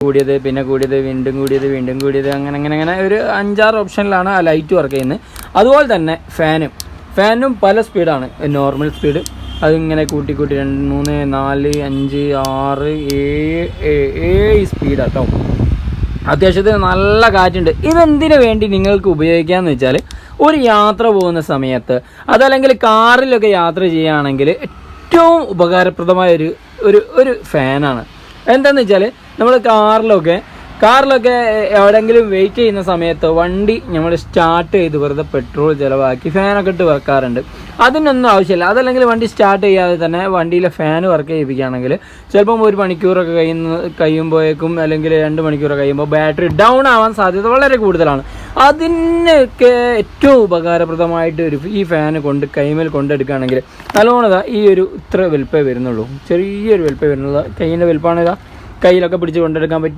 കൂടിയത്, പിന്നെ കൂടിയത്, വീണ്ടും കൂടിയത്, വീണ്ടും കൂടിയത്, അങ്ങനെ ഒരു 5-6 ഓപ്ഷനിലാണ് ആ ലൈറ്റ് വർക്ക് ചെയ്യുന്നത്. അതുപോലെ തന്നെ ഫാനും പല സ്പീഡാണ്. നോർമൽ സ്പീഡ് അതിങ്ങനെ കൂട്ടി 2, 3, 4, 5, 6, 7 സ്പീഡാട്ടോ. അത്യാവശ്യത്തിന് നല്ല കാറ്റുണ്ട്. ഇതെന്തിനു വേണ്ടി നിങ്ങൾക്ക് ഉപയോഗിക്കാമെന്ന് വെച്ചാൽ, ഒരു യാത്ര പോകുന്ന സമയത്ത് അതല്ലെങ്കിൽ കാറിലൊക്കെ യാത്ര ചെയ്യുകയാണെങ്കിൽ ഏറ്റവും ഉപകാരപ്രദമായ ഒരു ഫാനാണ്. എന്താണെന്ന് വെച്ചാൽ, നമ്മൾ കാറിലൊക്കെ എവിടെയെങ്കിലും വെയിറ്റ് ചെയ്യുന്ന സമയത്ത് വണ്ടി നമ്മൾ സ്റ്റാർട്ട് ചെയ്ത് വെറുതെ പെട്രോൾ ചിലവാക്കി ഫാനൊക്കെ ഇട്ട് വെക്കാറുണ്ട്. അതിനൊന്നും ആവശ്യമില്ല. അതല്ലെങ്കിൽ വണ്ടി സ്റ്റാർട്ട് ചെയ്യാതെ തന്നെ വണ്ടിയിലെ ഫാൻ വർക്ക് ചെയ്യിപ്പിക്കുകയാണെങ്കിൽ ചിലപ്പം 1 മണിക്കൂറൊക്കെ കഴിയുമ്പോഴേക്കും അല്ലെങ്കിൽ 2 മണിക്കൂറൊക്കെ കഴിയുമ്പോൾ ബാറ്ററി ഡൗൺ ആവാൻ സാധ്യത വളരെ കൂടുതലാണ്. അതിനൊക്കെ ഏറ്റവും ഉപകാരപ്രദമായിട്ട് ഈ ഫാന് കൈമേൽ കൊണ്ടെടുക്കുകയാണെങ്കിൽ നല്ലോണം ഈ ഇത്ര വലുപ്പേ വരുന്നുള്ളൂ. ചെറിയൊരു വലുപ്പേ വരുന്നുള്ളൂ. കൈയിൻ്റെ വലുപ്പമാണ് കയ്യിലൊക്കെ പിടിച്ച് കൊണ്ടെടുക്കാൻ പറ്റും.